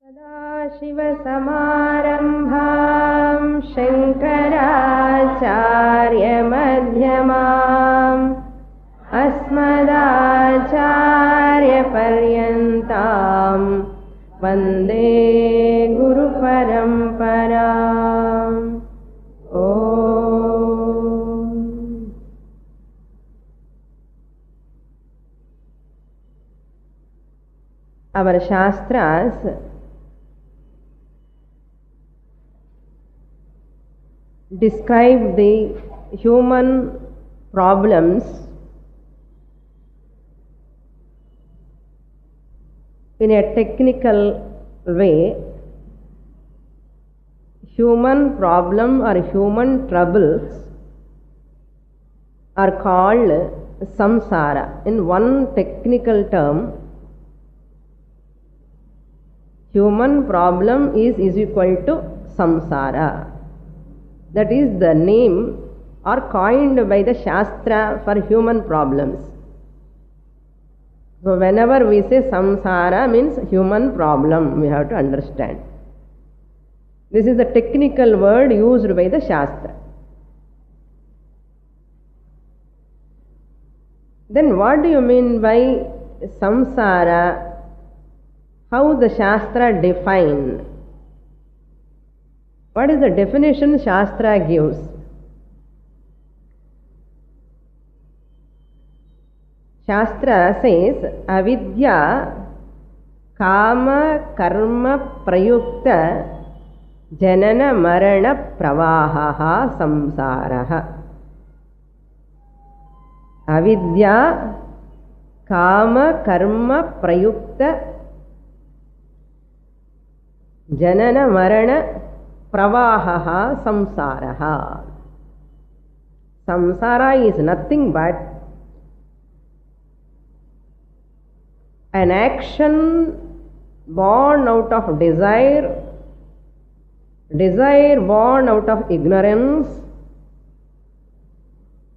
सदाशिवसमारम्भां शङ्कराचार्यमध्यमाम् अस्मदाचार्यपर्यन्तां वन्दे गुरुपरम्पराम्। Our Shastras describe the human problems in a technical way. Human problem or human troubles are called samsara. In one technical term, human problem is equal to samsara. That is the name or coined by the Shastra for human problems. So whenever we say samsara means human problem, we have to understand. This is the technical word used by the Shastra. Then what do you mean by samsara? How the Shastra define? What is the definition Shastra gives? Shastra says, avidya kama karma prayukta janana marana pravaha samsaraha. Avidya kama karma prayukta janana marana pravaha samsaraha. Samsara is nothing but an action born out of desire, desire born out of ignorance,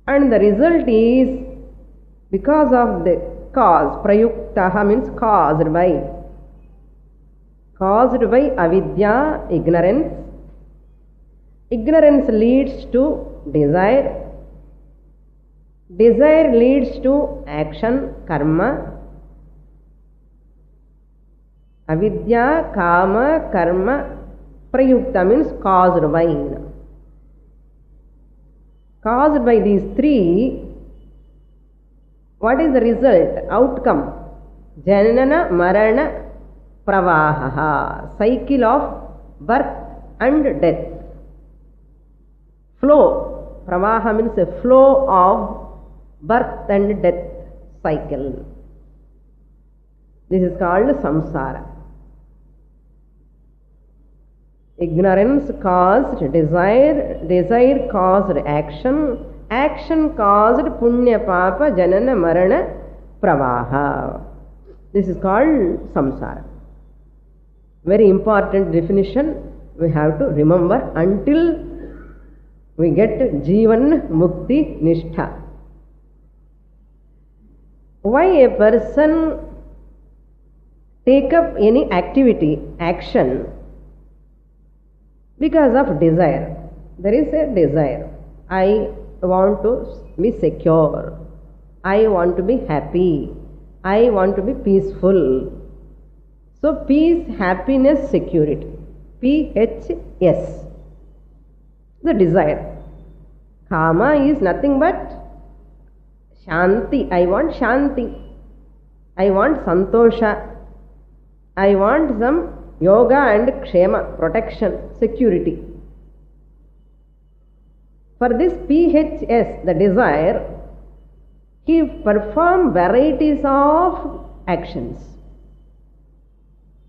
and the result is because of the cause. Prayuktaha means caused by avidya, ignorance. Ignorance leads to desire. Desire leads to action, karma. Avidya, kama, karma, prayukta means caused by. Caused by these three, what is the result? Outcome. Janana, marana, pravaha. Cycle of birth and death. Flow. Pravaha means a flow of birth and death cycle. This is called samsara. Ignorance caused desire, desire caused action, action caused punya papa janana marana pravaha. This is called samsara. Very important definition we have to remember until we get Jivan Mukti Nishtha. Why a person take up any activity, action? Because of desire. There is a desire. I want to be secure. I want to be happy. I want to be peaceful. So peace, happiness, security. PHS. The desire. Kama is nothing but Shanti. I want Shanti. I want Santosha. I want some yoga and kshema, protection, security. For this PHS, the desire, he perform varieties of actions.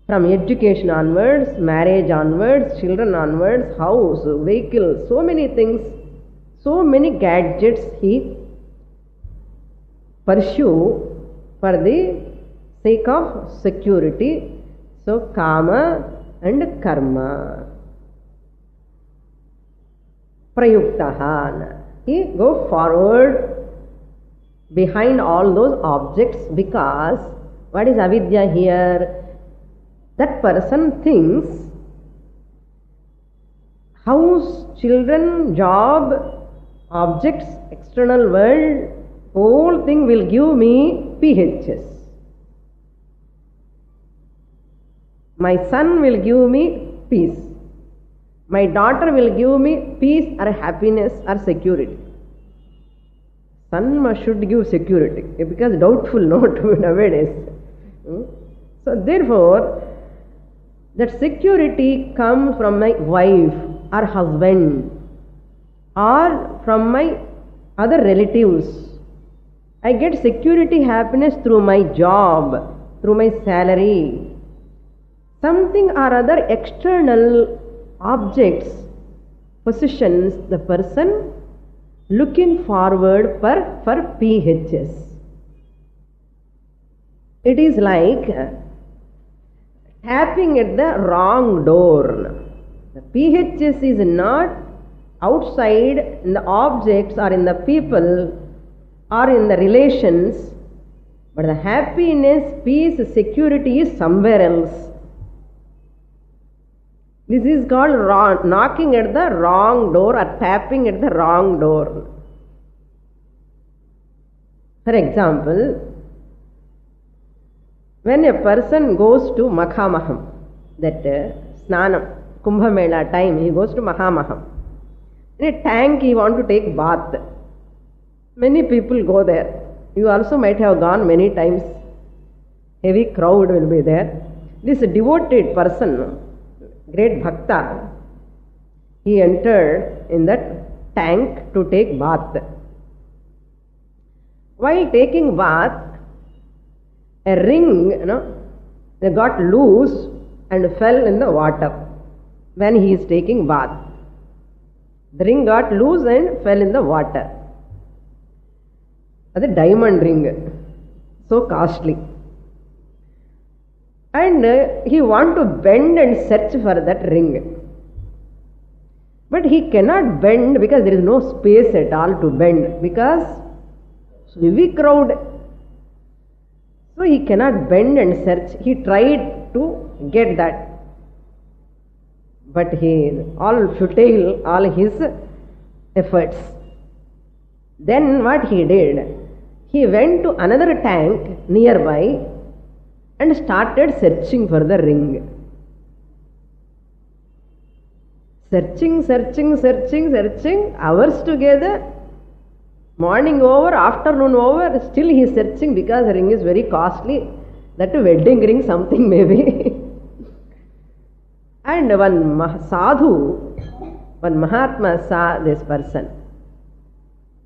From education onwards, marriage onwards, children onwards, house, vehicle, so many things, so many gadgets he pursue for the sake of security. So, kama and karma. Prayuktaha. He go forward behind all those objects because what is avidya here? that person thinks house, children, job, objects, external world, whole thing will give me PHS. My son will give me peace. My daughter will give me peace or happiness or security. Son should give security because doubtful nowadays. So therefore, that security comes from my wife or husband or from my other relatives. I get security, happiness through my job, through my salary. Something or other external objects, positions, the person looking forward for PHS. It is like tapping at the wrong door. The PHS is not outside in the objects or in the people or in the relations, but the happiness, peace, security is somewhere else. This is called knocking at the wrong door or tapping at the wrong door. For example, when a person goes to Mahamaham, that Snanam, Kumbh Mela time, he goes to Mahamaham. In a tank he wants to take bath. Many people go there. You also might have gone many times. Heavy crowd will be there. This devoted person, great bhakta, he entered in that tank to take bath. While taking bath, a ring, they got loose and fell in the water when he is taking bath. The ring got loose and fell in the water. That's a diamond ring, so costly. And he want to bend and search for that ring. But he cannot bend because there is no space at all to bend, because heavy crowd. So he cannot bend and search. He tried to get that, but he all futile, all his efforts. Then what he did? He went to another tank nearby and started searching for the ring. Searching, hours together. Morning over, afternoon over, still he is searching because the ring is very costly. That wedding ring, something maybe. And one sadhu, one Mahatma saw this person.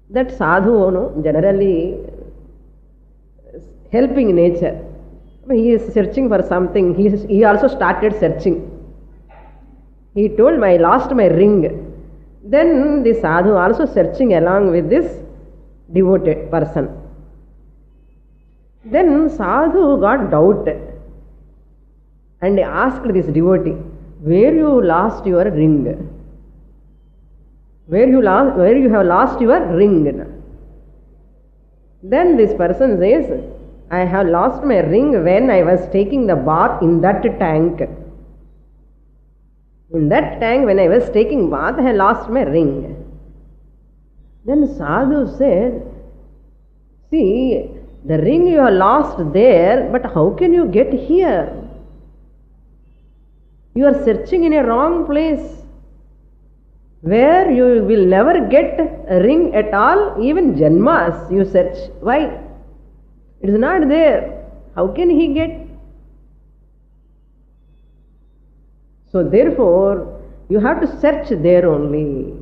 That sadhu, generally helping nature. He is searching for something. He also started searching. He told, I lost my ring. Then the sadhu also searching along with this devoted person. Then sadhu got doubt and asked this devotee, where you lost your ring? Where you have lost your ring? Then this person says, I have lost my ring when I was taking the bath in that tank. In that tank, when I was taking bath, I lost my ring. Then sadhu said, see, the ring you have lost there, but how can you get here? You are searching in a wrong place, where you will never get a ring at all, even janmas you search. Why? It is not there. How can he get? So therefore, you have to search there only.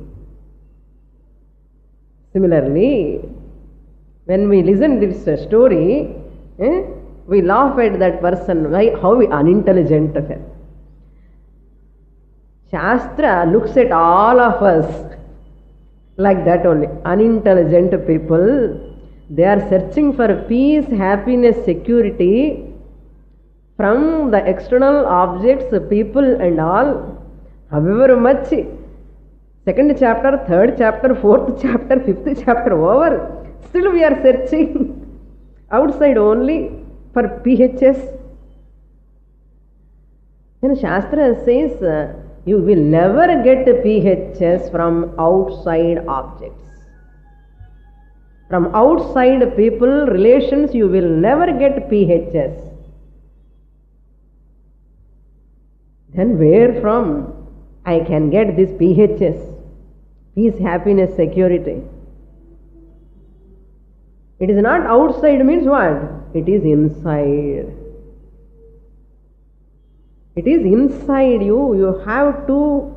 Similarly, when we listen to this story, we laugh at that person. Why? How unintelligent. Shastra looks at all of us like that only. Unintelligent people, they are searching for peace, happiness, security from the external objects, people and all. However much, second chapter, third chapter, fourth chapter, fifth chapter over, still we are searching outside only for PHS. Then Shastra says you will never get PHS from outside objects. From outside people, relations, you will never get PHS. Then where from I can get this PHS? Peace, happiness, security. It is not outside means what? It is inside. It is inside you. You have to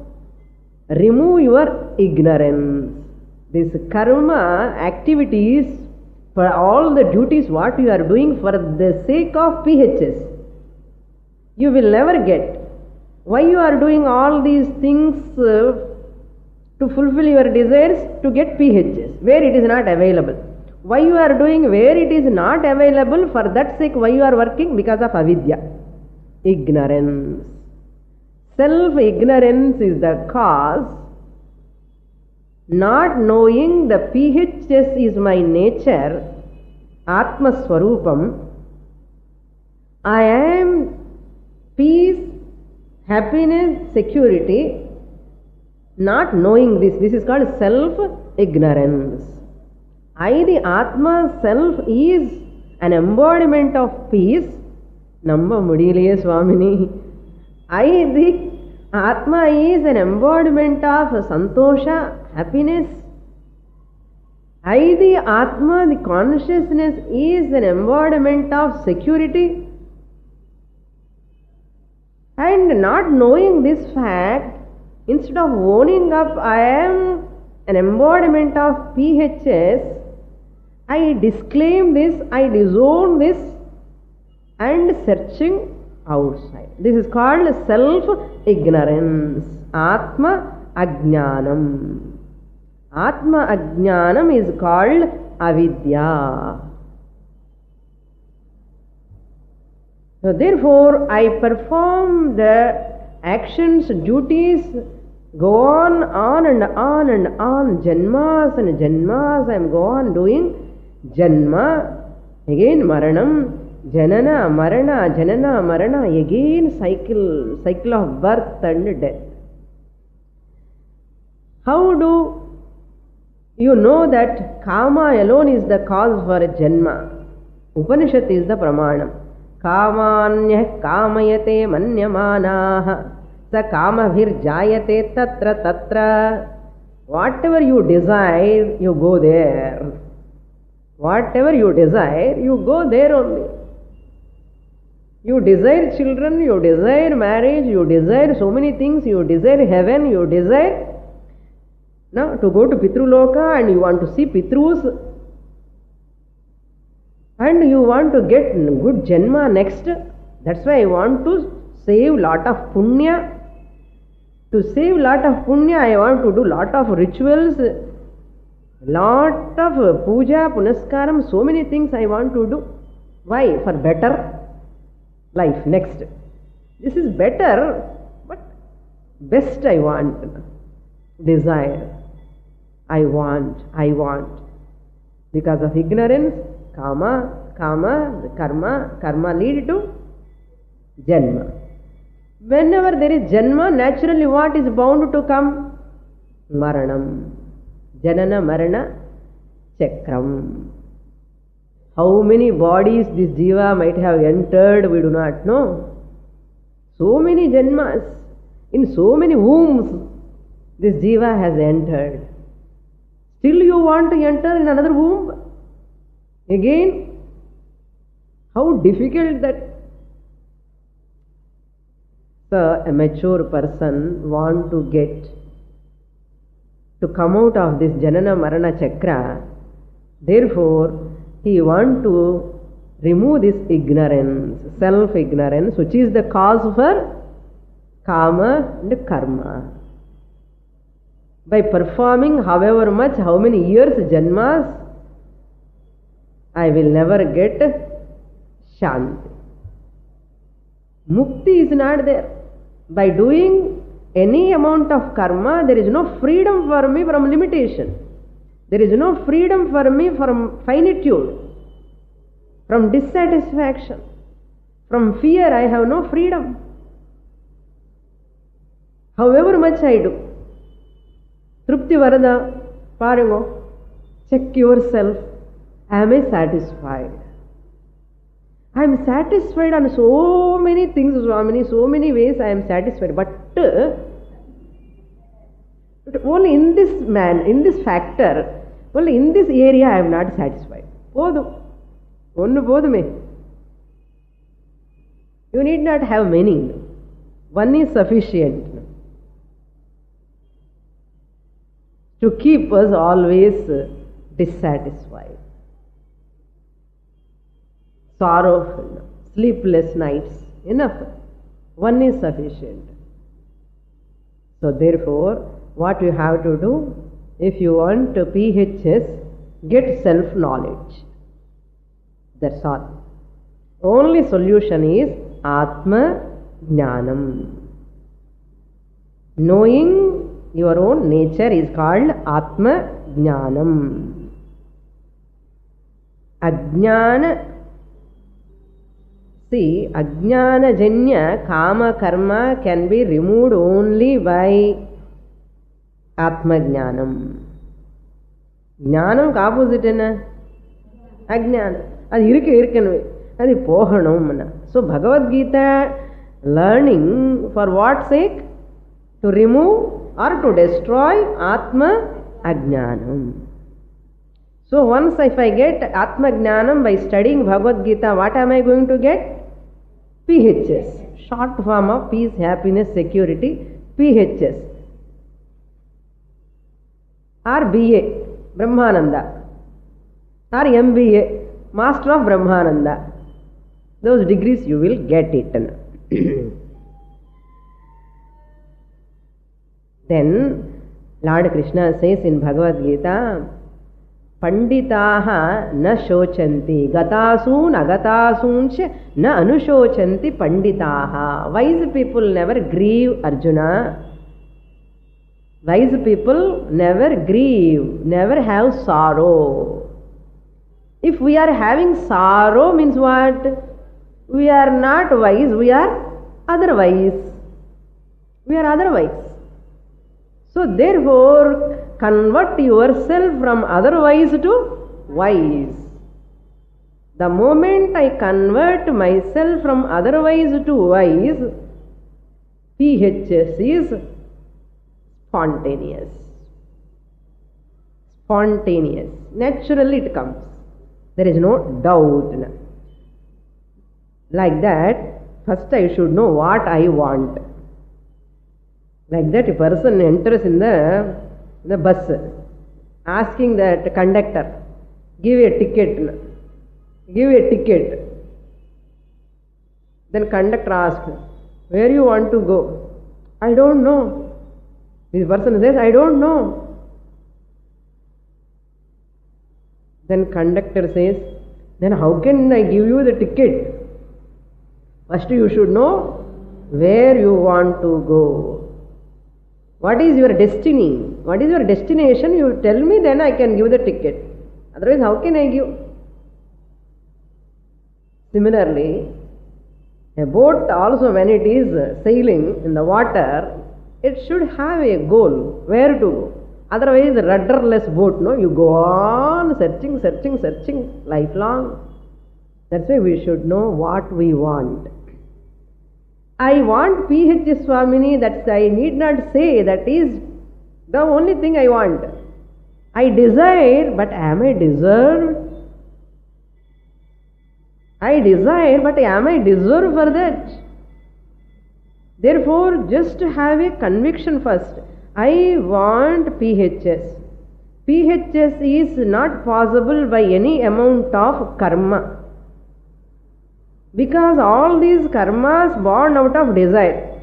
remove your ignorance. This karma activities, for all the duties what you are doing for the sake of PHS, you will never get. Why you are doing all these things to fulfill your desires to get PHS, where it is not available? Why you are doing where it is not available? For that sake, why you are working? Because of avidya, ignorance. Self-ignorance is the cause. Not knowing the PHS is my nature, Atma Swarupam. I am peace, happiness, security. Not knowing this is called self-ignorance. The Atma self is an embodiment of peace. Namba mudiliye Swamini. The Atma is an embodiment of santosha, happiness. The Atma, the consciousness, is an embodiment of security. And not knowing this fact, instead of owning up I am an embodiment of PHS, I disclaim this, I disown this, and searching outside. This is called self-ignorance. Atma Ajnanam. Atma Ajnanam is called avidya. So therefore, I perform the actions, duties, go on and on and on, janmas and janmas, I am go on doing janma, again maranam, janana, marana, janana, marana, again cycle of birth and death. How do you know that kama alone is the cause for janma? Upanishad is the pramanam. Kamanyah kamayate manyamanaha sa kamabhirjayate tatra tatra. Whatever you desire, you go there. Whatever you desire, you go there only. You desire children, you desire marriage, you desire so many things, you desire heaven, you desire now to go to Pitruloka and you want to see Pitrus and you want to get good janma next. That's why I want to save lot of punya. To save lot of punya, I want to do lot of rituals, lot of puja, punaskaram, so many things I want to do. Why? For better life next. This is better, but best I want. Desire. I want. Because of ignorance, karma, karma lead to janma. Whenever there is janma, naturally what is bound to come? Maranam. Janana marana chakram. How many bodies this jiva might have entered, we do not know. So many janmas, in so many wombs, this jiva has entered. Still you want to enter in another womb? Again, how difficult that. So a mature person want to get, to come out of this janana marana chakra, therefore he want to remove this ignorance, self-ignorance, which is the cause for kama and karma. By performing however much, how many years, janmas, I will never get shanti. Mukti is not there. By doing any amount of karma, there is no freedom for me from limitation. There is no freedom for me from finitude, from dissatisfaction, from fear. I have no freedom. however much I do. Trupti Varada, Parango, check yourself. Am I satisfied? I am satisfied on so many things, Swamini, so many ways I am satisfied. But only in this factor, only in this area I am not satisfied. Podum. Onnu podume. You need not have many. One is sufficient to keep us always dissatisfied. Sorrowful, sleepless nights, enough. One is sufficient. So therefore, what you have to do, if you want to PHS, get self-knowledge. That's all. Only solution is Atma Jnanam. Knowing your own nature is called Atma Jnanam. Ajnana. See, Ajnana Janya Kama Karma can be removed only by Atma Jnanam. Jnanam opposite enna? Ajnana. Adu irukku. Adi pohanum. So Bhagavad Gita learning for what sake? To remove or to destroy Atma Ajnanam. So once if I get Atma Jnanam by studying Bhagavad Gita, what am I going to get? PHS. Short form of peace, happiness, security. PHS. Or BA, Brahmananda. Or MBA, Master of Brahmananda. Those degrees you will get it. Then Lord Krishna says in Bhagavad Gita, Panditaha na shochanti, gatasoon agatasoonch na anushochanti panditaha. Wise people never grieve, Arjuna. Wise people never grieve, never have sorrow. If we are having sorrow means what? We are not wise, we are otherwise. We are otherwise. So therefore, convert yourself from otherwise to wise. The moment I convert myself from otherwise to wise, PHS is spontaneous. Spontaneous. Naturally it comes. There is no doubt. Like that, first I should know what I want. Like that, a person enters in the bus, asking that conductor, give a ticket. Give a ticket. Then conductor asks, where you want to go? I don't know. This person says, I don't know. Then conductor says, then how can I give you the ticket? First you should know where you want to go. What is your destiny? What is your destination? You tell me, then I can give the ticket. Otherwise, how can I give? Similarly, a boat also, when it is sailing in the water, it should have a goal, where to go. Otherwise, a rudderless boat, no, you go on searching, lifelong. That's why we should know what we want. I want PHS Swamini, that I need not say, that is the only thing I want. I desire, but am I deserved? I desire, but am I deserved for that? Therefore, just have a conviction first. I want PHS. PHS is not possible by any amount of karma. Because all these karmas born out of desire.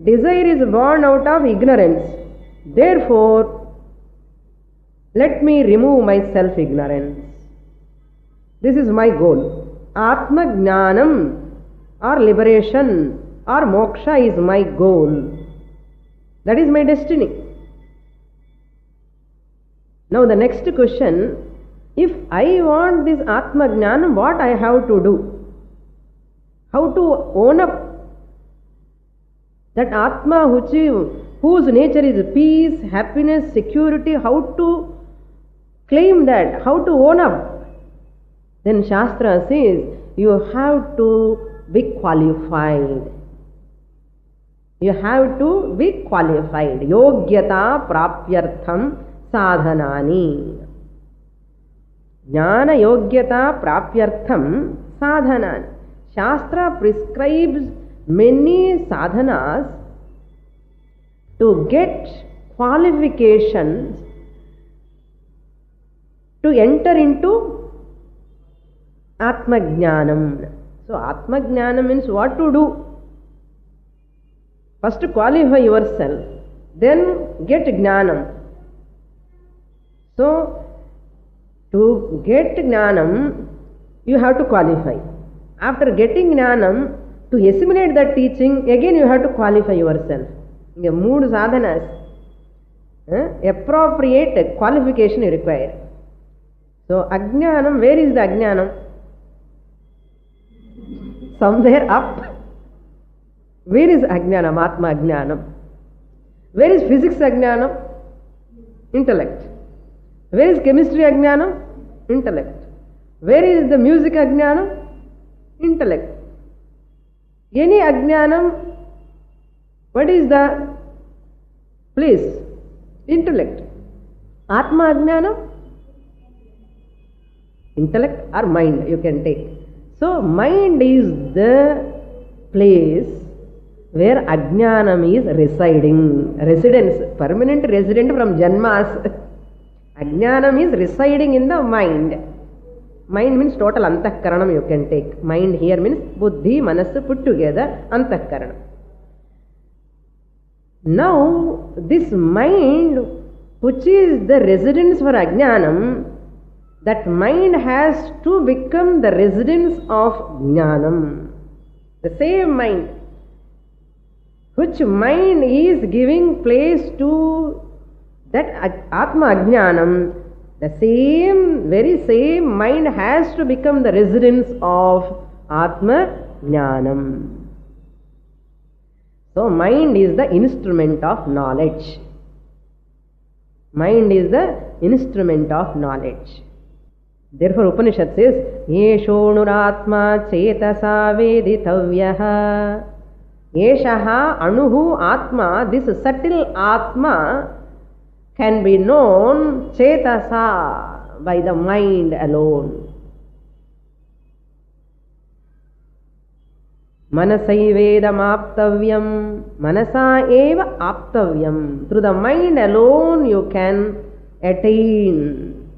Desire is born out of ignorance. Therefore, let me remove my self-ignorance. This is my goal. Atma Jnanam or liberation or moksha is my goal. That is my destiny. Now the next question, if I want this Atma Jnanam, what I have to do? How to own up that Atma which whose nature is peace, happiness, security, how to claim that, how to own up? Then Shastra says, you have to be qualified. You have to be qualified. Yogyata prapyartham sadhanani. Jnana yogyata prapyartham sadhanani. Shastra prescribes many sadhanas to get qualifications to enter into Atma Jnanam. So Atma Jnanam means what to do. First qualify yourself, then get Jnanam. So to get Jnanam, you have to qualify. After getting Jnanam, to assimilate that teaching, again you have to qualify yourself. The mood sadhanas, appropriate qualification required. So Ajnanam, where is the Ajnanam? Somewhere up. Where is Ajnanam, Atma Ajnanam? Where is physics Ajnanam? Intellect. Where is chemistry Ajnanam? Intellect. Where is the music Ajnanam? Intellect. Any Ajnanam, what is the place? Intellect. Atma Ajnanam? Intellect or mind you can take. So mind is the place where Ajnanam is residing. Residence, permanent resident from Janmas. Ajnanam is residing in the mind. Mind means total antahkaranam you can take. Mind here means buddhi, manasu put together, antahkaranam. Now this mind which is the residence for Ajnanam, that mind has to become the residence of Jnanam. The same mind, which mind is giving place to that Atma Ajnanam, the same, very same mind has to become the residence of Atma Jnanam. So mind is the instrument of knowledge. Mind is the instrument of knowledge. Therefore Upanishad says, Yeshonuratma chetasa veditavyaha. Yeshaha anuhu atma, this subtle atma can be known chetasa, by the mind alone. Manasaivedam aptavyam, manasa eva aptavyam. Through the mind alone you can attain.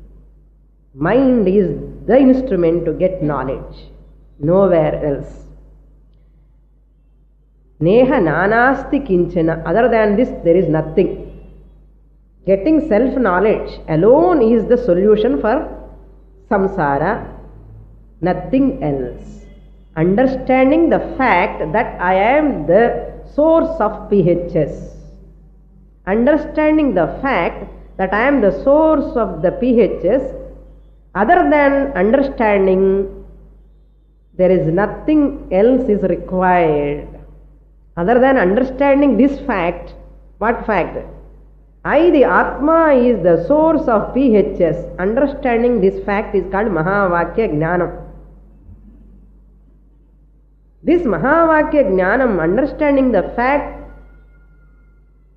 Mind is the instrument to get knowledge, nowhere else. Neha nanasti kinchana, other than this there is nothing. Getting self-knowledge alone is the solution for samsara, nothing else. Understanding the fact that I am the source of PHS. Understanding the fact that I am the source of the PHS, other than understanding, there is nothing else is required. Other than understanding this fact, what fact? I, the Atma, is the source of PHS. Understanding this fact is called Mahavakya Jnanam. This Mahavakya Jnanam, understanding the fact,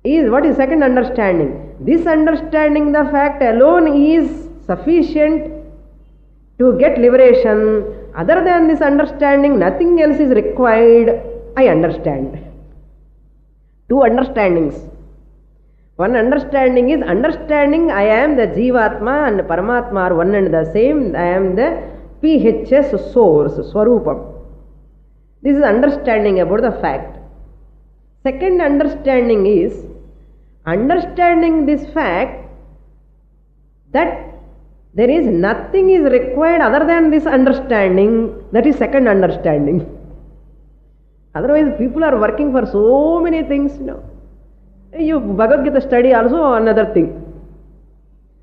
is what is second understanding. This understanding the fact alone is sufficient to get liberation. Other than this understanding, nothing else is required. I understand. Two understandings. One understanding is understanding I am the Jivatma and Paramatma are one and the same. I am the PHS source, Swarupam. This is understanding about the fact. Second understanding is understanding this fact that there is nothing is required other than this understanding. That is second understanding. Otherwise people are working for so many things now. You Bhagavad Gita study also another thing.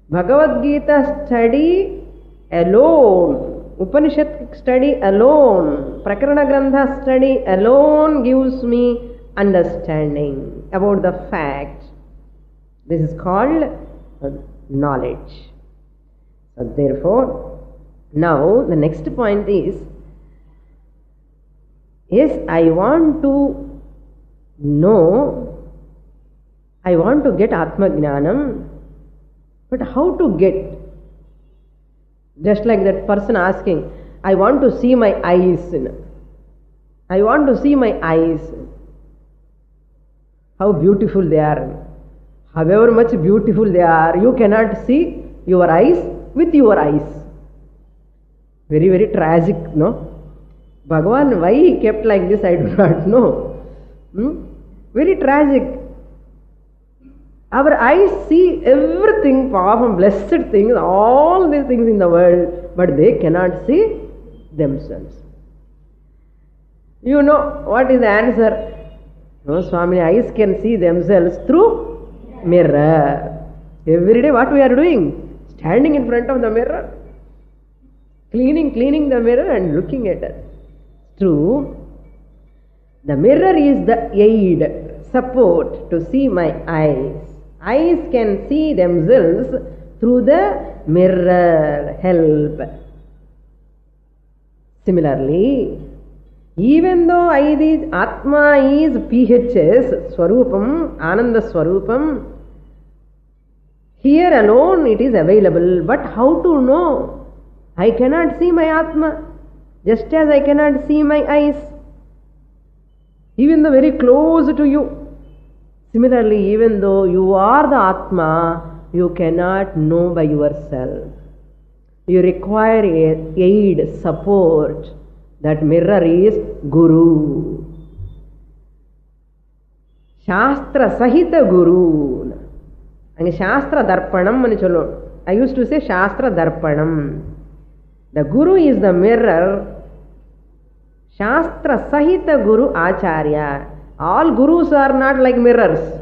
Bhagavad Gita study alone, Upanishad study alone, Prakarana Grantha study alone gives me understanding about the fact. This is called knowledge. So therefore, now the next point is, yes, I want to know, I want to get Atma Jnanam, but how to get? Just like that person asking, I want to see my eyes. I want to see my eyes. How beautiful they are. However much beautiful they are, you cannot see your eyes with your eyes. Very, very tragic, no? Bhagavan, why he kept like this, I do not know. Very tragic. Our eyes see everything, powerful, blessed things, all these things in the world, but they cannot see themselves. You know what is the answer? No, Swami, eyes can see themselves through mirror. Every day what we are doing? Standing in front of the mirror, cleaning the mirror and looking at it. True, the mirror is the aid, support to see my eyes. Eyes can see themselves through the mirror, help. Similarly, even though Atma is PHS, Swarupam, Ananda Swarupam, here alone it is available, but how to know? I cannot see my Atma, just as I cannot see my eyes, even though very close to you. Similarly, even though you are the Atma, you cannot know by yourself. You require aid, support. That mirror is Guru. Shastra Sahita Guru. And Shastra Darpanam manicholo. I used to say Shastra Darpanam. The Guru is the mirror. Shastra Sahita Guru Acharya. All Gurus are not like mirrors.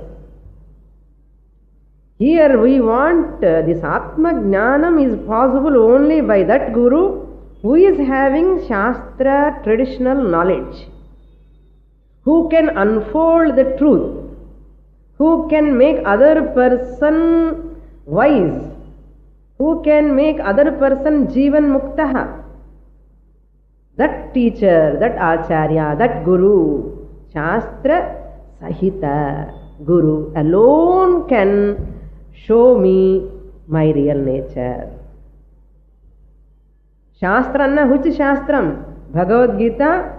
Here we want this Atma Jnanam is possible only by that Guru who is having Shastra traditional knowledge, who can unfold the truth, who can make other person wise, who can make other person Jivan Muktaha. That teacher, that Acharya, that Guru, Shastra Sahita Guru alone can show me my real nature. Shastranna, which Shastram? Bhagavad Gita,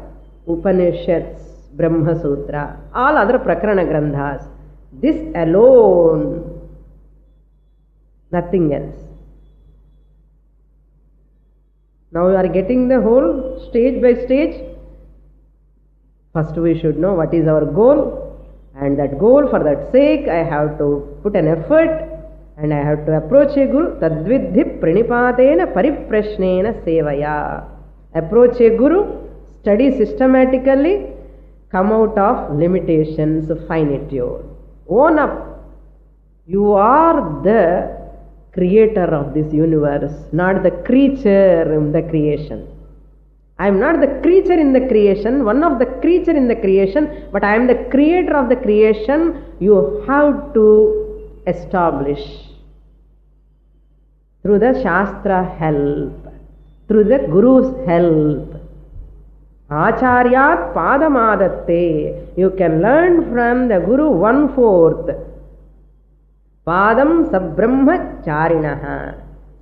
Upanishads, Brahma Sutra, all other Prakarana Grandhas. This alone, nothing else. Now we are getting the whole stage by stage. First we should know what is our goal, and that goal, for that sake, I have to put an effort. And I have to approach a Guru, tadvidhi pranipatena pariprashnena sevaya. Approach a Guru, study systematically, come out of limitations, finitude. Own up. You are the creator of this universe, not the creature in the creation. I am not the creature in the creation, one of the creature in the creation, but I am the creator of the creation. You have to establish through the Shastra help, through the Guru's help. Acharyat padamadatte. You can learn from the Guru 1/4. Padam sabbrahmacharinaha.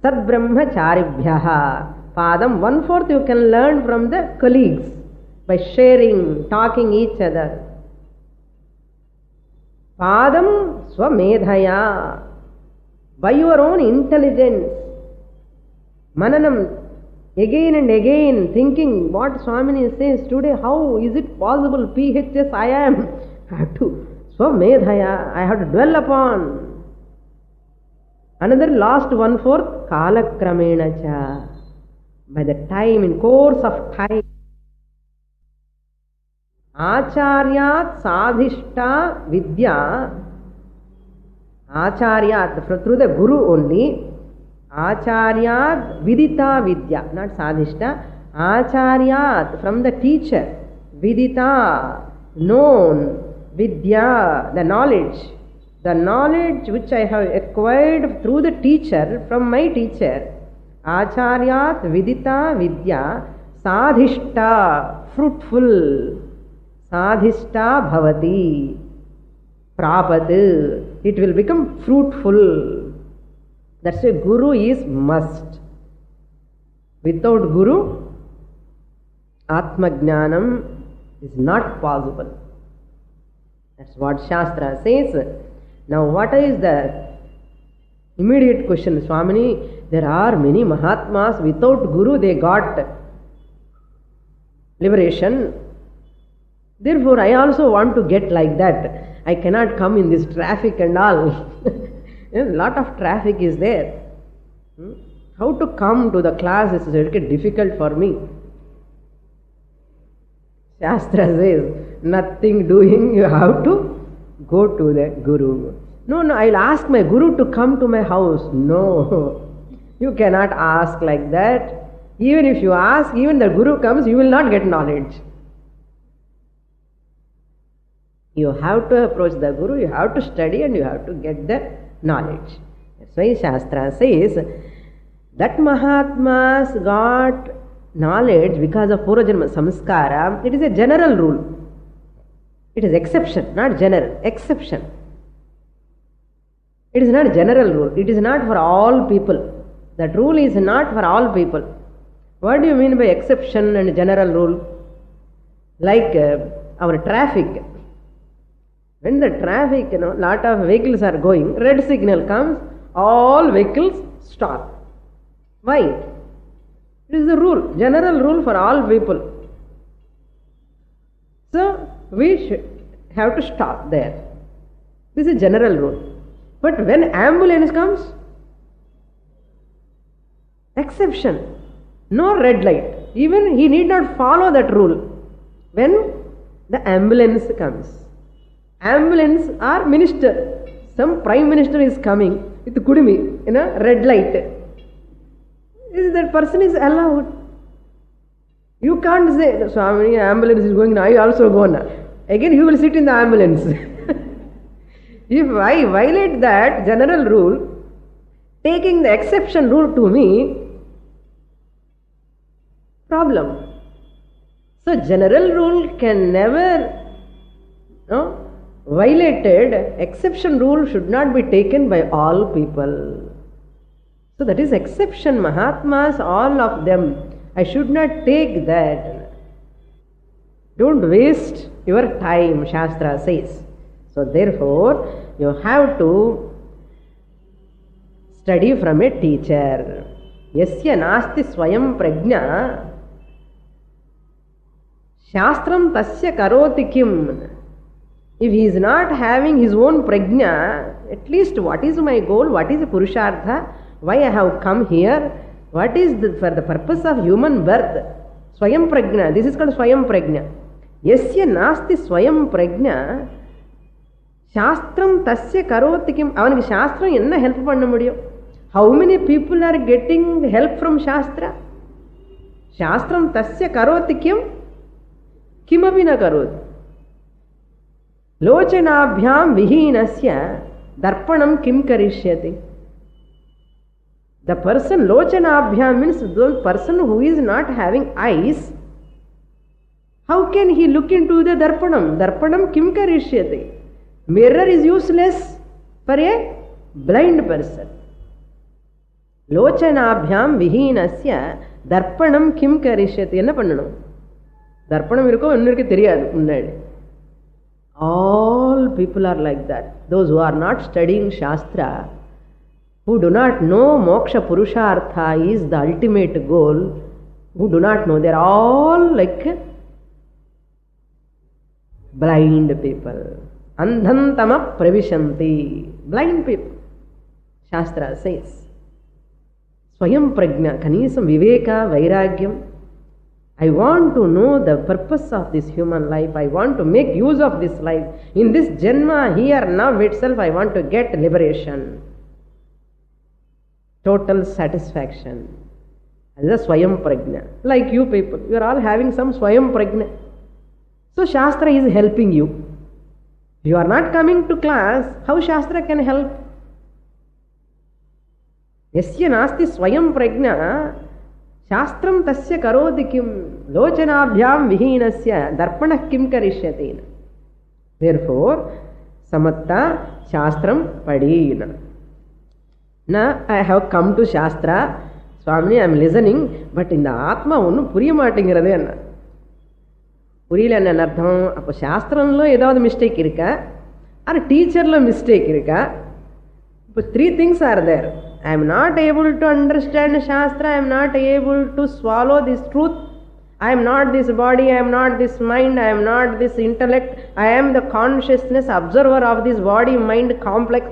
Sadbrahmacharibhyaha. Padam 1/4 you can learn from the colleagues by sharing, talking each other. Padam swamedhaya. By your own intelligence, mananam, again and again, thinking what Swamini says today, how is it possible? PHS I am. I have to, Swamedhaya, I have to dwell upon. Another last 1/4, Kalakramena cha. By the time, in course of time, Acharyat Sadhishta Vidya. Acharyat, through the Guru only. Acharyat Vidita Vidya, not Sadhishta. Acharyat, from the teacher. Vidita, known. Vidya, the knowledge. The knowledge which I have acquired through the teacher, from my teacher, Acharyat Vidita Vidya Sadhishta, fruitful, Sadhishta Bhavati, Prapad, it will become fruitful. That's why Guru is must. Without Guru, Atma Jnanam is not possible. That's what Shastra says. Now what is the immediate question? Swamini, there are many Mahatmas, without Guru they got liberation. Therefore I also want to get like that. I cannot come in this traffic and all. A lot of traffic is there. How to come to the class is very difficult for me. Shastra says, nothing doing, you have to go to the Guru. No, I'll ask my Guru to come to my house. No, you cannot ask like that. Even if you ask, even the Guru comes, you will not get knowledge. You have to approach the Guru, you have to study and you have to get the knowledge. That's why Shastra says that Mahatmas got knowledge because of Purvajanma Samskara. It is a general rule. It is exception, not general. Exception. It is not general rule. It is not for all people. That rule is not for all people. What do you mean by exception and general rule? Like our traffic. When the traffic, lot of vehicles are going, red signal comes, all vehicles stop. Why? It is the rule, general rule for all people. So, we should have to stop there. This is general rule. But when ambulance comes, exception. No red light. Even he need not follow that rule. When the ambulance comes. Ambulance or minister. Some prime minister is coming with kudumi, red light. That person is allowed. You can't say, Swami, ambulance is going, I also go now. Again, you will sit in the ambulance. If I violate that general rule, taking the exception rule to me, problem. So, general rule can never, violated. Exception rule should not be taken by all people. So that is exception. Mahatmas, all of them. I should not take that. Don't waste your time, Shastra says. So therefore, you have to study from a teacher. Yasya nasti swayam prajna shastram tasya karoti kim. If he is not having his own prajna, at least what is my goal, what is the purushartha, why I have come here, what is for the purpose of human birth, swayam prajna, this is called swayam prajna. Yasya nasti swayam prajna, shastram tasya karoti kim, avanukku shastram enna help panna mudiyum. How many people are getting help from Shastra? Shastram tasya karoti kim, kimapi na karoti. Lochanabhyam vihinasya darpanam kim karishyati. The person lochanabhyam means the person who is not having eyes. How can he look into the darpanam? Darpanam kim karishyati. Mirror is useless for a blind person. Lochanabhyam vihinasya darpanam kim karishyati. Enna pannanum? Darpanam irukko innirukku theriyadu munnadi. All people are like that. Those who are not studying Shastra, who do not know Moksha Purushartha is the ultimate goal, who do not know, they are all like blind people. Andhantama pravishanti. Blind people. Shastra says. Swayam prajna, kanisam viveka, vairagyam. I want to know the purpose of this human life. I want to make use of this life. In this Janma, here, now itself, I want to get liberation. Total satisfaction. That is a Swayam Prajna. Like you people, you are all having some Swayam Prajna. So Shastra is helping you. You are not coming to class, how Shastra can help? Yasya nasti swayam prajna Shastram tasya karodi kim lochanabhyam vihinasya darpanah kim karishyate. Therefore, samatta Shastram padina. Now I have come to Shastra. Swami, I am listening, but in the Atma onnu puriya maatengirade enna. Puriyala enna artham? Appo Shastranlo edavadhu mistake irukka? Or teacherlo mistake irukka? But three things are there. I am not able to understand Shastra, I am not able to swallow this truth. I am not this body, I am not this mind, I am not this intellect. I am the consciousness observer of this body-mind complex.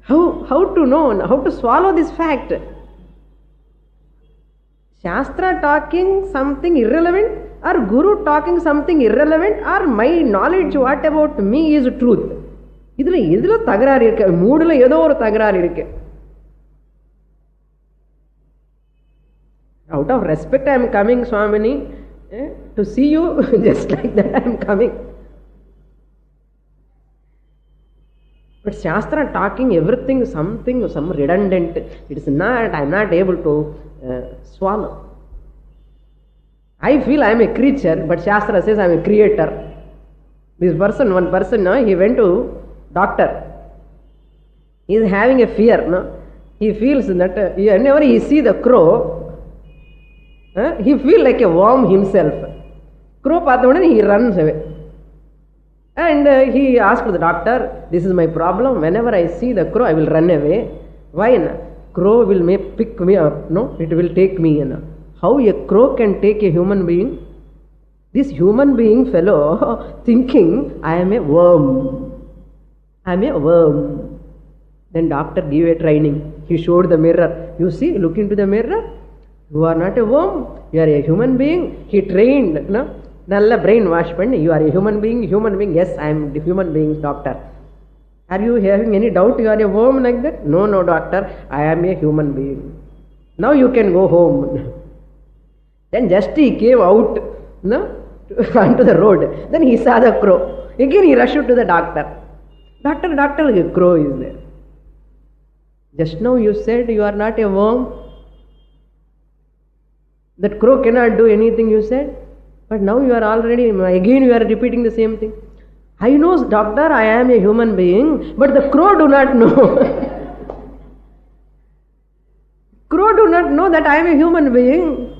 How to know, how to swallow this fact? Shastra talking something irrelevant, or Guru talking something irrelevant, or my knowledge what about me is truth. இதுல தகராறு இருக்கு, மூடுல ஏதோ ஒரு தகராறு இருக்கு. Out of respect I am coming, Swamini, to see you. Just like that I am coming. But Shastra talking everything, something, some redundant. It is not, I am not able to swallow. I feel I am a creature, but Shastra says I am a creator. This person, one person, he went to doctor. He is having a fear. No? He feels that whenever he see the crow, he feel like a worm himself. Crow paatha he runs away. And he asked the doctor, this is my problem. Whenever I see the crow, I will run away. Why? Crow will pick me up. No, it will take me. How a crow can take a human being? This human being fellow thinking, I am a worm. I am a worm. Then doctor gave a training. He showed the mirror. You see, look into the mirror. You are not a worm. You are a human being. He trained. No? Nalla brainwash panni. You are a human being. Yes, I am the human being, doctor. Are you having any doubt you are a worm like that? No, doctor. I am a human being. Now you can go home. Then just he came out, no, onto the road. Then he saw the crow. Again he rushed to the doctor. Doctor, a crow is there. Just now you said you are not a worm. That crow cannot do anything you said. But now you are already, again you are repeating the same thing. I know, doctor, I am a human being, but the crow do not know. Crow do not know that I am a human being.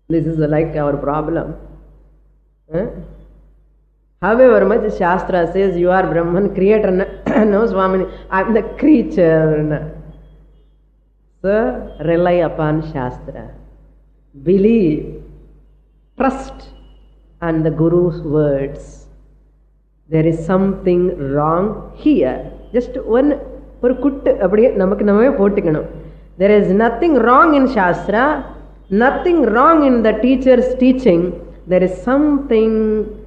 This is like our problem. However much Shastra says you are Brahman, creator. No, Swami, I am the creature. So, rely upon Shastra. Believe, trust on the Guru's words. There is something wrong here. Just one, there is nothing wrong in Shastra, nothing wrong in the teacher's teaching. There is something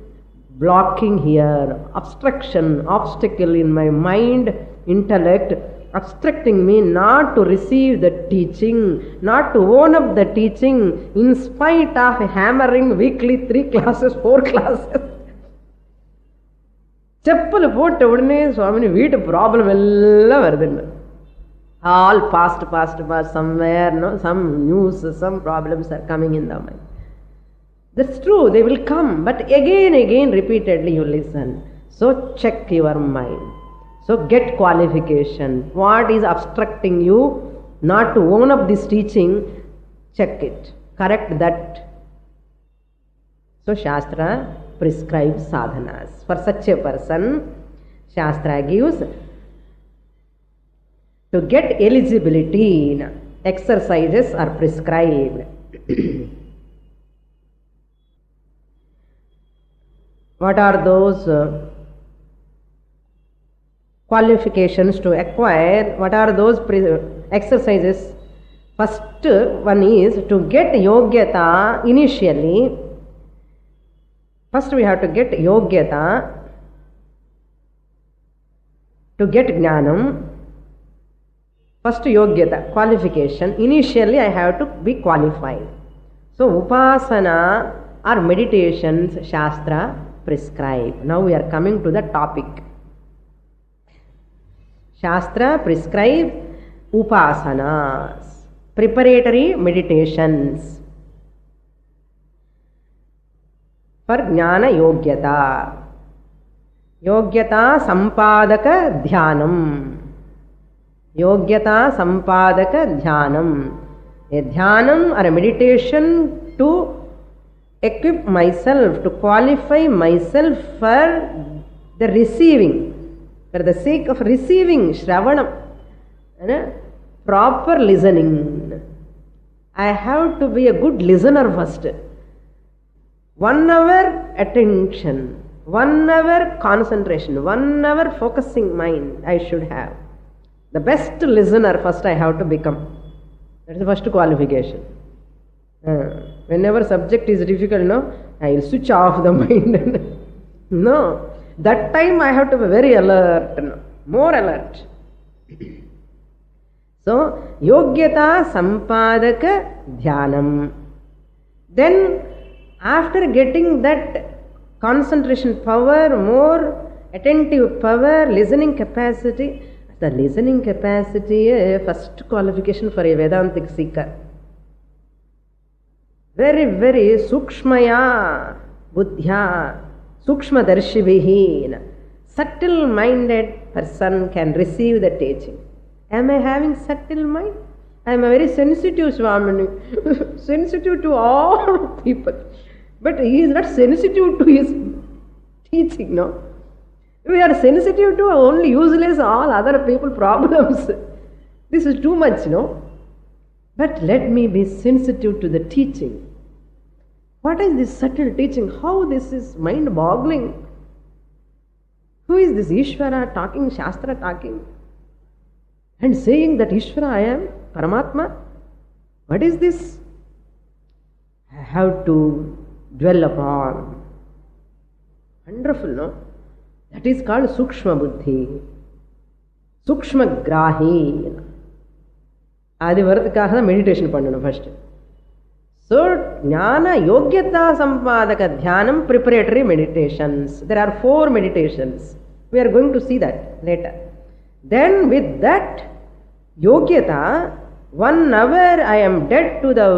blocking here, obstacle in my mind, intellect, obstructing me not to receive the teaching, not to own up the teaching, in spite of hammering weekly 3 classes, 4 classes. Cheppal potta udane Swamini veetu problem ella varudhu. All past, somewhere, no, some news, some problems are coming in the mind. That's true, they will come, but again, repeatedly you listen. So check your mind. So get qualification. What is obstructing you not to own up this teaching? Check it. Correct that. So Shastra prescribes sadhanas. For such a person, Shastra gives to get eligibility. Exercises are prescribed. What are those qualifications to acquire? What are those exercises? First one is to get yogyata initially. First we have to get yogyata to get jnanam. First yogyata, qualification. Initially I have to be qualified. So upasana or meditations Shastra prescribe? Now we are coming to the topic. Shastra prescribe upasanas, preparatory meditations for jnana yogyata. Yogyata sampadaka dhyanam. Yogyata sampadaka dhyanam. A dhyanam or a meditation to equip myself, to qualify myself for the receiving, for the sake of receiving Shravanam, proper listening. I have to be a good listener first. 1 hour attention, 1 hour concentration, 1 hour focusing mind I should have. The best listener first I have to become. That's the first qualification. Whenever subject is difficult, no, I will switch off the mind. No, that time I have to be very alert, no, more alert. So, yogyata sampadaka dhyanam. Then, after getting that concentration power, more attentive power, listening capacity, the listening capacity is first qualification for a Vedantic seeker. Very, very sukshmaya buddhya, sukshma darshivihi. Subtle minded person can receive the teaching. Am I having subtle mind? I am a very sensitive Swamini, sensitive to all people. But he is not sensitive to his teaching, no. We are sensitive to only useless all other people problems. This is too much, no? But let me be sensitive to the teaching. What is this subtle teaching? How this is mind-boggling? Who is this Ishvara talking, Shastra talking? And saying that Ishvara I am, Paramatma? What is this? I have to dwell upon. Wonderful, no? That is called Sukshma Buddhi. Sukshma Grahi. Adi Varadhikaha meditation pannanu first. So, Jnana Yogyata Sampadaka Dhyanam preparatory meditations. There are 4 meditations. We are going to see that later. Then with that Yogyata, 1 hour I am dead to the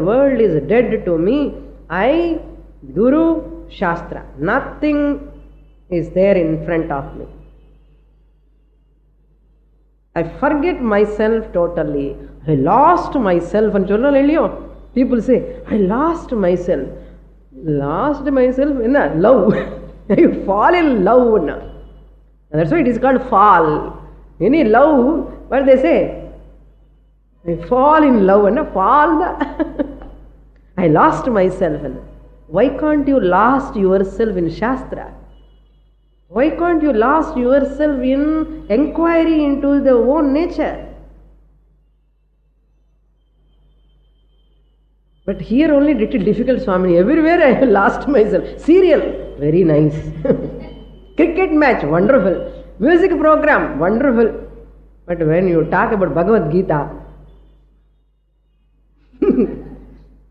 world is dead to me. I, Guru, Shastra. Nothing is there in front of me. I forget myself totally. I lost myself. And people say, I lost myself. Lost myself in a love. You fall in love. Na. That's why it is called fall. Any love, what they say? I fall in love. And fall. I lost myself. Why can't you lost yourself in Shastra? Why can't you lost yourself in inquiry into the own nature? But here only little difficult, Swamini. Everywhere I have lost myself. Serial, very nice. Cricket match, wonderful. Music program, wonderful. But when you talk about Bhagavad Gita,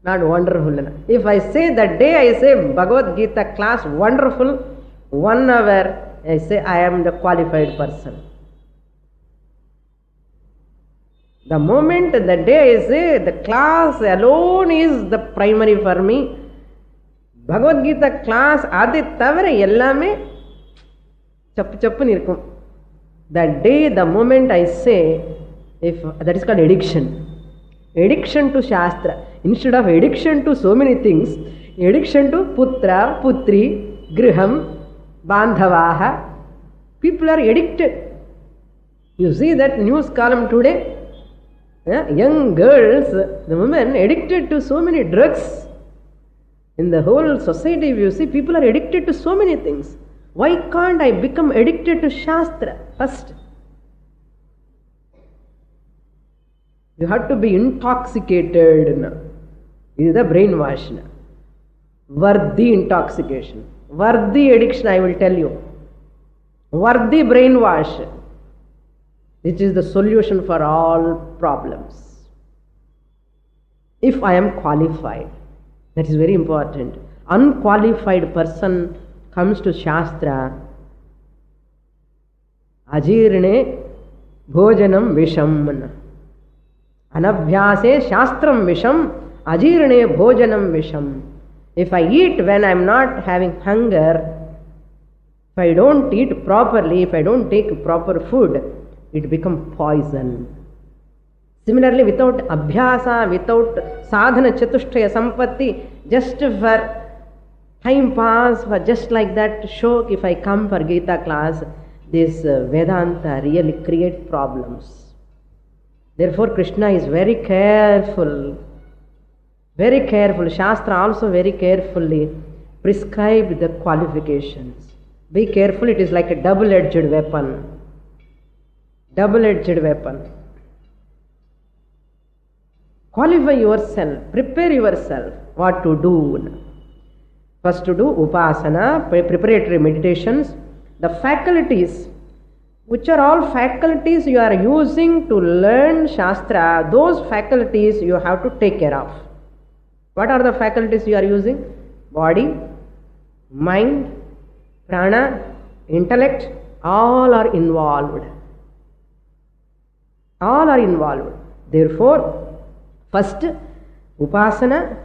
not wonderful. If I say that day, I say Bhagavad Gita class, wonderful. 1 hour, I say I am the qualified person. The moment, the day I say the class alone is the primary for me. Bhagavad Gita class, adi tavara ellame chappu chappu nirkum. That day, the moment I say, if that is called addiction. Addiction to Shastra. Instead of addiction to so many things, addiction to putra, putri, griham, bandhavaha. People are addicted. You see that news column today? Young girls, the women addicted to so many drugs. In the whole society, you see, people are addicted to so many things. Why can't I become addicted to Shastra first? You have to be intoxicated. This is the brainwash. Worthy intoxication. Worthy addiction, I will tell you. Worthy brainwash. Which is the solution for all problems. If I am qualified. That is very important. Unqualified person comes to Shastra. Ajirne bhojanam visham. Anabhyase shastram visham. Ajirne bhojanam visham. If I eat when I am not having hunger, if I don't eat properly, if I don't take proper food, it becomes poison. Similarly, without abhyasa, without sadhana chatushtaya sampatti, just for time pass, for just like that show, if I come for Gita class, this Vedanta really creates problems. Therefore, Krishna is very careful. Very careful. Shastra also very carefully prescribed the qualifications. Be careful, it is like a double-edged weapon. Double-edged weapon. Qualify yourself, prepare yourself what to do. First to do upasana, preparatory meditations. The faculties, which are all faculties you are using to learn Shastra, those faculties you have to take care of. What are the faculties you are using? Body, mind, prana, intellect, all are involved. All are involved. Therefore, first upasana,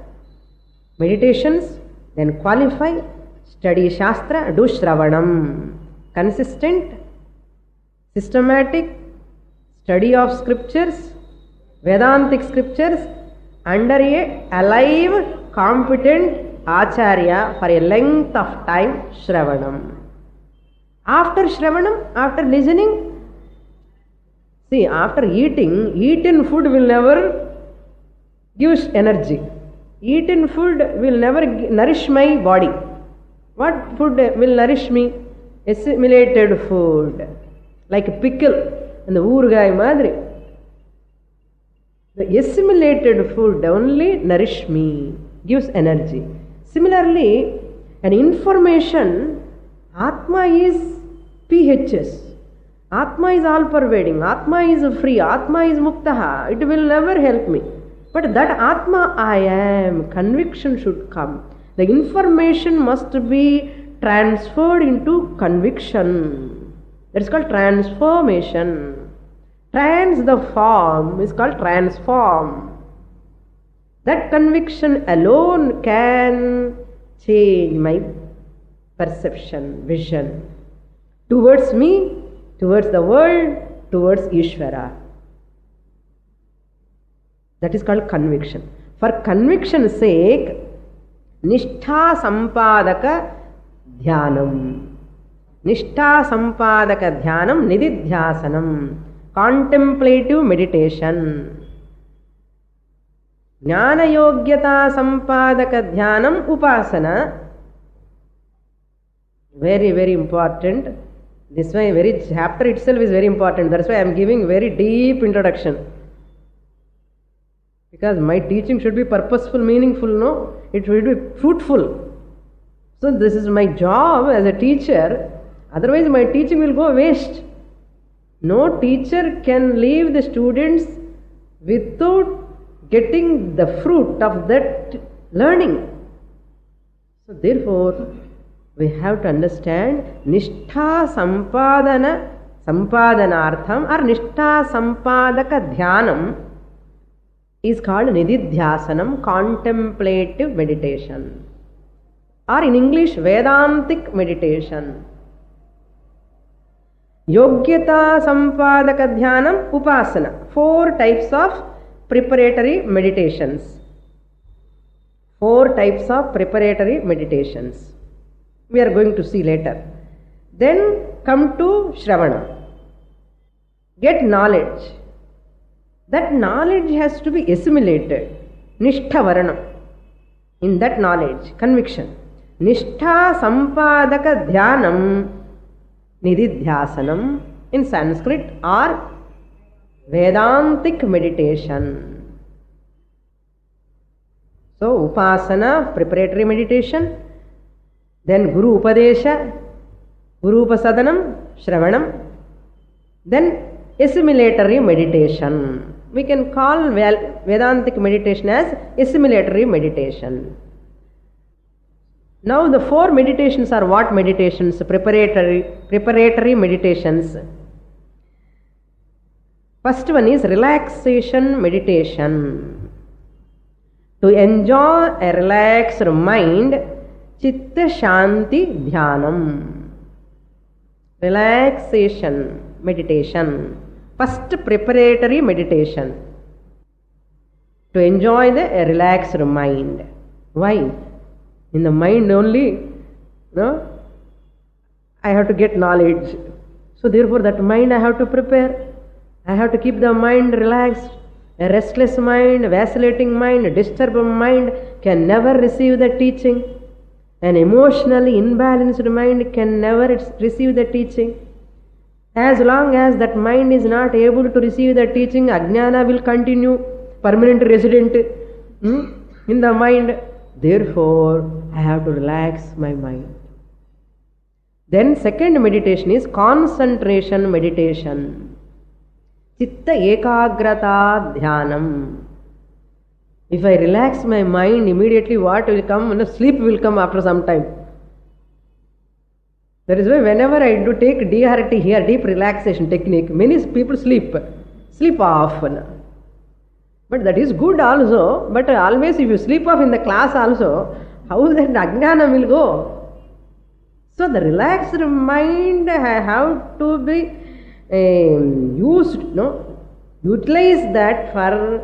meditations, then qualify, study Shastra, do Shravanam. Consistent, systematic study of scriptures, Vedantic scriptures, under a alive, competent Acharya for a length of time, Shravanam. After Shravanam, after listening, see, after eaten food will never give energy. Eaten food will never nourish my body. What food will nourish me? Assimilated food. Like pickle and the oorgai madri. The assimilated food only nourish me, gives energy. Similarly, an information, Atma is PHS. Atma is all pervading. Atma is free. Atma is muktaha. It will never help me. But that Atma I am, conviction should come. The information must be transferred into conviction. That is called transformation. Trans, the form, is called transform. That conviction alone can change my perception, vision towards me, towards the world, towards Ishvara. That is called conviction. For conviction's sake, Nishtha Sampadaka Dhyanam. Nishtha Sampadaka Dhyanam Nididhyasanam. Contemplative meditation. Jnana Yogyata Sampadaka Dhyanam Upasana. Very, very important. This way, very chapter itself is very important. That's why I am giving very deep introduction. Because my teaching should be purposeful, meaningful, no? It should be fruitful. So this is my job as a teacher. Otherwise my teaching will go waste. No teacher can leave the students without getting the fruit of that learning. So therefore, we have to understand Nishtha Sampadanartham or Nishtha Sampadaka Dhyanam is called Nididhyasanam, contemplative meditation. Or in English, Vedantic meditation. Yogyata Sampadaka Dhyanam Upasana. 4 types of preparatory meditations. 4 types of preparatory meditations. We are going to see later. Then come to Shravana. Get knowledge. That knowledge has to be assimilated. Nishtha Varanam. In that knowledge, conviction. Nishtha Sampadaka Dhyanam Nididhyasanam in Sanskrit or Vedantic meditation. So, Upasana, preparatory meditation. Then Guru Upadesha, Guru Upasadanam, Shravanam. Then assimilatory meditation. We can call Vedantic meditation as assimilatory meditation. Now the 4 meditations are what meditations? Preparatory meditations. First one is relaxation meditation. To enjoy a relaxed mind, Chitta Shanti Dhyanam. Relaxation meditation. First preparatory meditation. To enjoy a relaxed mind. Why? In the mind only, no? I have to get knowledge. So therefore that mind I have to prepare. I have to keep the mind relaxed. A restless mind, vacillating mind, disturbed mind can never receive the teaching. An emotionally imbalanced mind can never receive the teaching. As long as that mind is not able to receive the teaching, Ajnana will continue, permanent resident in the mind. Therefore, I have to relax my mind. Then second meditation is concentration meditation. Chitta Ekagrata Dhyanam. If I relax my mind, immediately what will come? Sleep will come after some time. That is why whenever I do take DRT here, deep relaxation technique, many people sleep off. But that is good also. But always if you sleep off in the class also, how that Ajnana will go? So the relaxed mind have to be used, utilize that for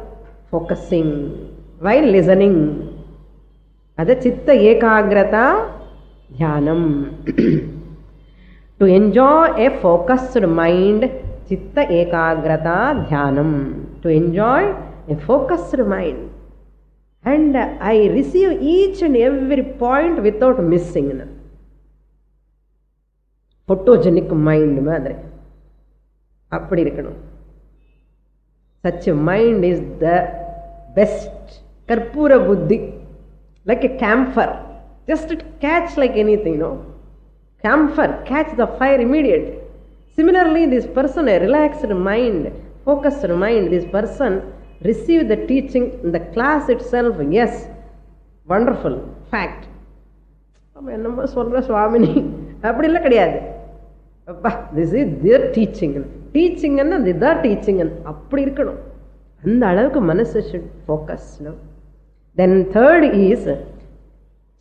focusing while listening. That's Chitta Ekagrata Dhyanam. To enjoy a focused mind, Chitta Ekagrata Dhyanam. To enjoy a focused mind. And I receive each and every point without missing. Photogenic mind madre. Appadi irukkanum. Such a mind is the best. Karpura buddhi. Like a camphor. Just catch like anything, Camphor, catch the fire immediately. Similarly, this person, a relaxed mind, focused mind, this person receive the teaching in the class itself. Yes, wonderful, fact. This is their teaching. Teaching and their teaching. And the should focus. Then third is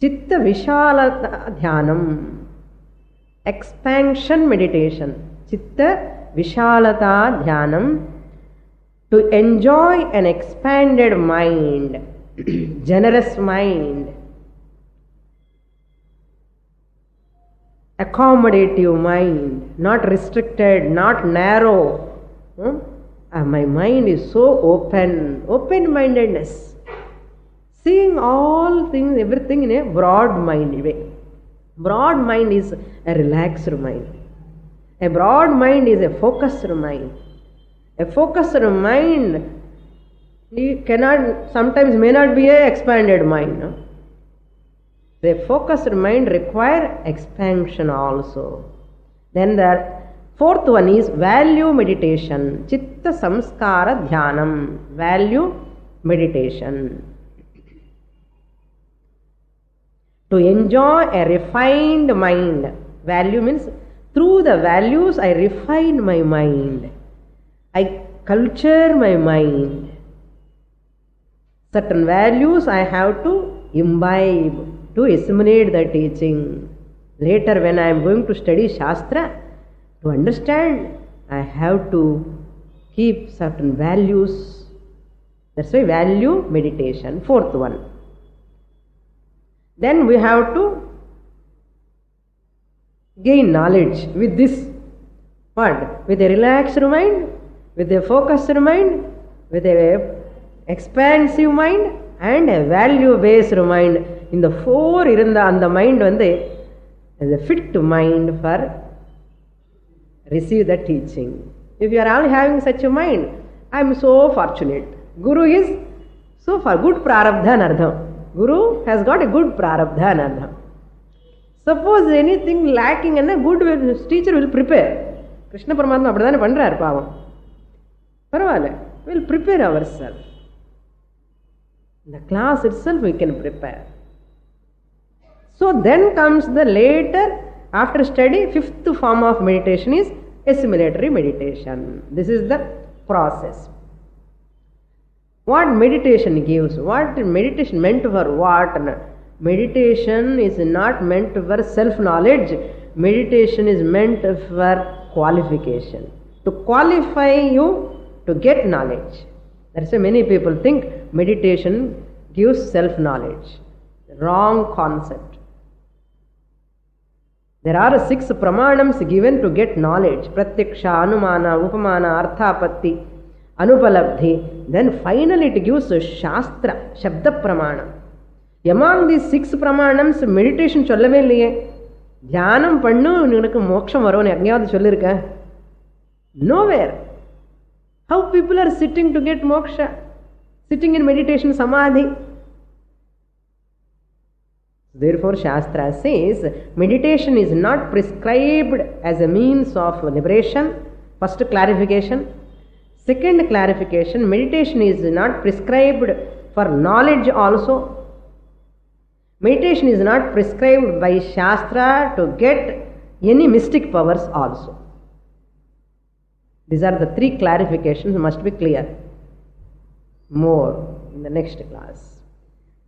Chitta Vishalata Dhyanam. Expansion meditation. Chitta Vishalata Dhyanam. To enjoy an expanded mind, generous mind, accommodative mind, not restricted, not narrow. My mind is so open-mindedness. Seeing all things, everything in a broad mind way. Broad mind is a relaxed mind. A broad mind is a focused mind. A focused mind sometimes may not be an expanded mind. The focused mind requires expansion also. Then the fourth one is value meditation. Chitta Samskara Dhyanam. Value meditation. To enjoy a refined mind. Value means through the values I refine my mind. I culture my mind. Certain values I have to imbibe to assimilate the teaching. Later when I am going to study Shastra, to understand, I have to keep certain values. That's why value meditation. Fourth one. Then we have to gain knowledge with this. What? With a relaxed mind, with a focused mind, with a expansive mind and a value-based mind. In the four and the mind is a fit mind for receive the teaching. If you are all having such a mind, I am so fortunate. Guru is so far good prarabdha nardham. Guru has got a good prarabdha nardham. Suppose anything lacking and a good teacher will prepare. Krishna Paramatma appadana pandrar pavam. Paravale, we will prepare ourselves. In the class itself we can prepare. So then comes the later, after study, fifth form of meditation is assimilatory meditation. This is the process. What meditation gives? What meditation meant for what? Meditation is not meant for self-knowledge. Meditation is meant for qualification. To qualify you to get knowledge. That's why many people think meditation gives self-knowledge. Wrong concept. There are 6 pramanams given to get knowledge. Pratyaksha, Anumana, Upamana, Arthapatti, Anupalabdhi. Then finally it gives Shastra, Shabda Pramana. Among these 6 pramanams, meditation சொல்லவே இல்லையே. தியானம் பண்ணு உனக்கு மோட்சம் வரும்னு எங்கேயாவது சொல்லிருக்க? Nowhere. How people are sitting to get moksha? Sitting in meditation samadhi. Therefore, Shastra says meditation is not prescribed as a means of liberation. First clarification. Second clarification, meditation is not prescribed for knowledge also. Meditation is not prescribed by Shastra to get any mystic powers also. These are the 3 clarifications, must be clear. More in the next class.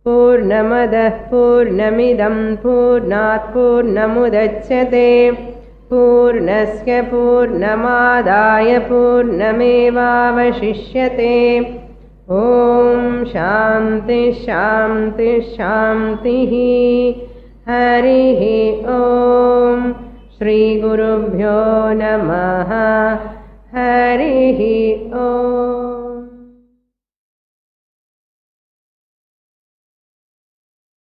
Purnamadah Purnamidam Purnat Purnamudachyate Purnasya Purnamadaya Purnamevavashishyate. Om Shanti Shanti Shanti. Harihi Om. Shri Gurubhyo Namaha. Harihi Om.